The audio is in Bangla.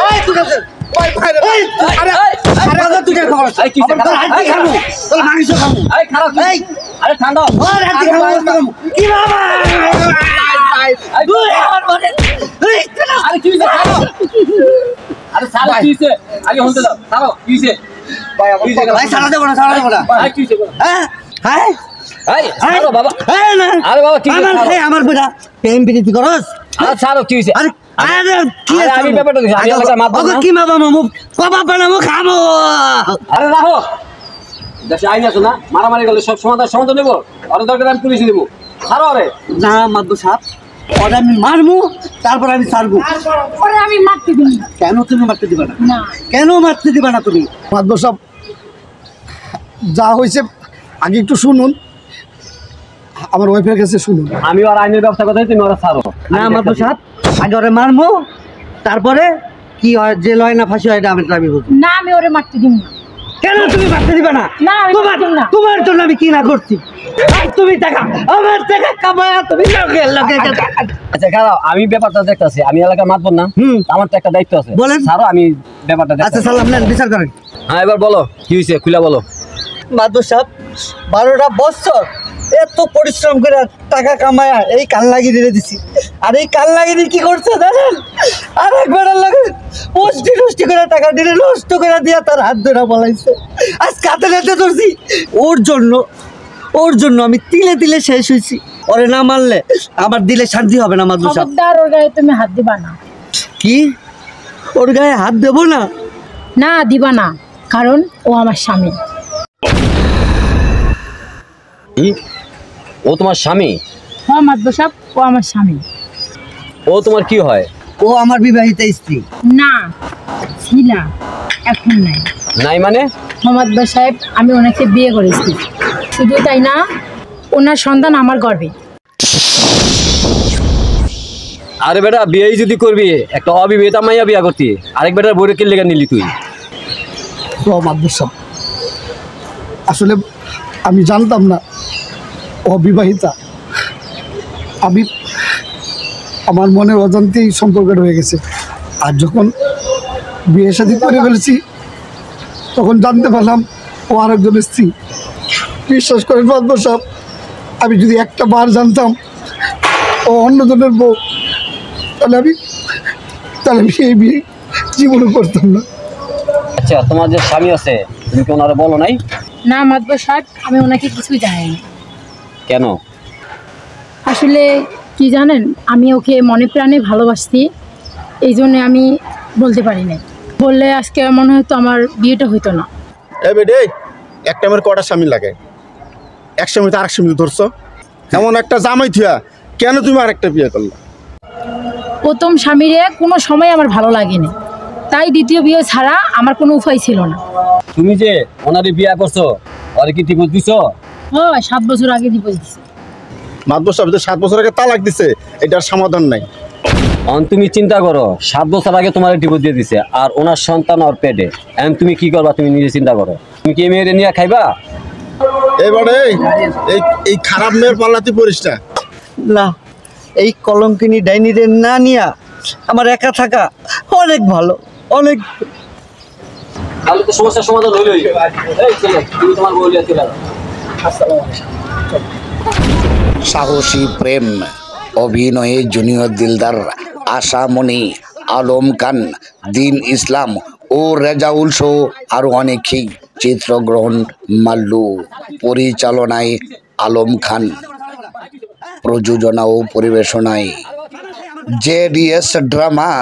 এই তুই কাছে ওই ভাইরে আরে আরে তুই কাছে খবর এই কি তোর হাতি খামু তোর মাংস খামু এই খারাপ এই আরে ঠান্ডা ওর হাতি খামু কি বাবা তুই আমার মনে এই আরে কি হইছে আরে সারা কি হইছে আগে হইতে দাও সারা কি হইছে ভাই সারা দেব না ভাই কি হইছে হ্যাঁ হ্যাঁ এই সারা বাবা এই না আরে বাবা কি হইছে আমার বেটা প্রেম প্রীতি করস আরে সারা কি হইছে আরে আরে কি আমি ব্যাপারটা দেখি আমি এলাকা মাপ দাও কি বাবা মামু বাবা বানামু খাবো আরে রাখো দেশে আইন আছে না মারামারি গেলে সব সমাধান নেব আর দরকার আমি পুলিশে দেব ছাড়ো আরে না মাদু সাহেব ওরে আমি মারমু তারপর আমি ছাড়বো ওরে আমি মারতে দিই কেন তুমি মারতে দিবা না না কেন মারতে দিবা না তুমি মাদু সাহেব যা হইছে আগে একটু শুনুন আমার ওয়াইফের কাছে শুনুন আমি আর আইনের ব্যবস্থা কথা তুমি ওরা ছাড়ো না মাদু সাহেব আগে ওরে মারমু তারপরে কি হয় জেল হয় না ফাঁসি হয় এটা আমি বুঝবো না আমি ওরে মারতে দিই না কেন তুমি মারতে দিবা না না আমি মারতে না তোমার জন্য আমি কি না করছি তুমি টাকা আমার টাকা কামায়া তুমি লগে আচ্ছা খারাপ আমি ব্যাপারটা দেখতেছি আমি এলাকা মাতবো না আমার তো একটা দায়িত্ব আছে বলেন ছাড়ো আমি ব্যাপারটা আচ্ছা সালাম নেন বিচার করেন হ্যাঁ এবার বলো কি হয়েছে খুলে বলো মাদু সাহেব 12টা বছর এত পরিশ্রম করে টাকা কামায়া এই কাল লাগিয়ে দিয়ে দিছি আর এই কাল লাগিয়ে কি করছে জানেন আর একবার লাগে পুষ্টি করে টাকা দিলে নষ্ট করে দিয়া তার হাত ধরে বলাইছে আজ কাতে লেতে ধরছি ওর জন্য আমি তিলে তিলে শেষ হয়েছি ওরে না মারলে আমার দিলে শান্তি হবে না মাদু সাহেব খবরদার ওর গায়ে তুমি হাত দিবা না কি ওর গায়ে হাত দেবো না না দিবা না কারণ ও আমার স্বামী ও তোমার স্বামী হ্যাঁ মাদবর সাহেব ও আমার স্বামী ও তোমার কি হয় ও আমার বিবাহিত স্ত্রী না ছিলা এখন নাই নাই মানে মাদবর সাহেব আমি ওনাকে বিয়ে করেছি শুধু তাই না ওনার সন্তান আমার গর্বে আরে বেটা বিয়ে যদি করবি একটা অবিবাহিতা মাইয়া বিয়া করতি আরেক বেটার বইরে কিল লেগে নিলি তুই মাদু সাহেব আসলে আমি জানতাম না অবিবাহিতা আমি আমার মনে অজান্তেই সম্পর্কটা হয়ে গেছে আর যখন বিয়ে শাদী করে ফেলেছি তখন জানতে পারলাম ও আরেকজনের স্ত্রী বিশ্বাস করেন মাদু সাহেব আমি যদি একটা বার জানতাম ও অন্যজনের বউ তাহলে আমি এই বিয়ে জীবনে করতাম না আচ্ছা তোমার যে স্বামী আছে তুমি কি ওনারে বলো নাই না মাদবর সাহেব আমি ওনাকে কিছুই জানি না কেন আসলে কি জানেন আমি ওকে মনে প্রাণে ভালোবাসি এই জন্য আমি বলতে পারি না বললে আজকে মনে হয়তো আমার বিয়েটা হইতো না এই বেডে একটা আমার কটা স্বামী লাগে এক স্বামী তো আরেক স্বামী ধরছো এমন একটা জামাই থিয়া কেন তুমি আরেকটা বিয়ে করলে প্রথম স্বামীরে কোনো সময় আমার ভালো লাগেনি তাই দ্বিতীয় বিয়ে ছাড়া আমার কোনো উপায় ছিল না তুমি যে ওনারে বিয়া করছো ওরে কি ঠিক দিছো হ্যাঁ 7 বছর আগে দিব দিছি মাদবর সাহেব 7 বছর আগে তালাক দিছে এটার সমাধান নাই তুমি চিন্তা করো 7 বছর আগে তোমার ডিভোর্স দিয়ে দিছে আর ওনার সন্তান ওর পেটে এখন তুমি কি করবা তুমি নিজে চিন্তা করো তুমি কি মেয়েরে নিয়ে খাইবা এবারে এই খারাপ মেয়ের পাল্লাতে পড়িস না এই কলঙ্কিনী ডাইনিরে না নিয়া আমার একা থাকা অনেক ভালো অনেক তাহলে তো সমস্যার সমাধান হইলই এই চলো তুমি তোমার বউলিয়া চলে যাও সাহসী প্রেম অভিনয়ে জুনিয়র দিলদার আশামণি আলম খান দিন ইসলাম ও রেজাউল শো আরও অনেকেই চিত্রগ্রহণ মাল্লু পরিচালনায় আলম খান প্রযোজনা ও পরিবেশনায় জেডিএস ড্রামা।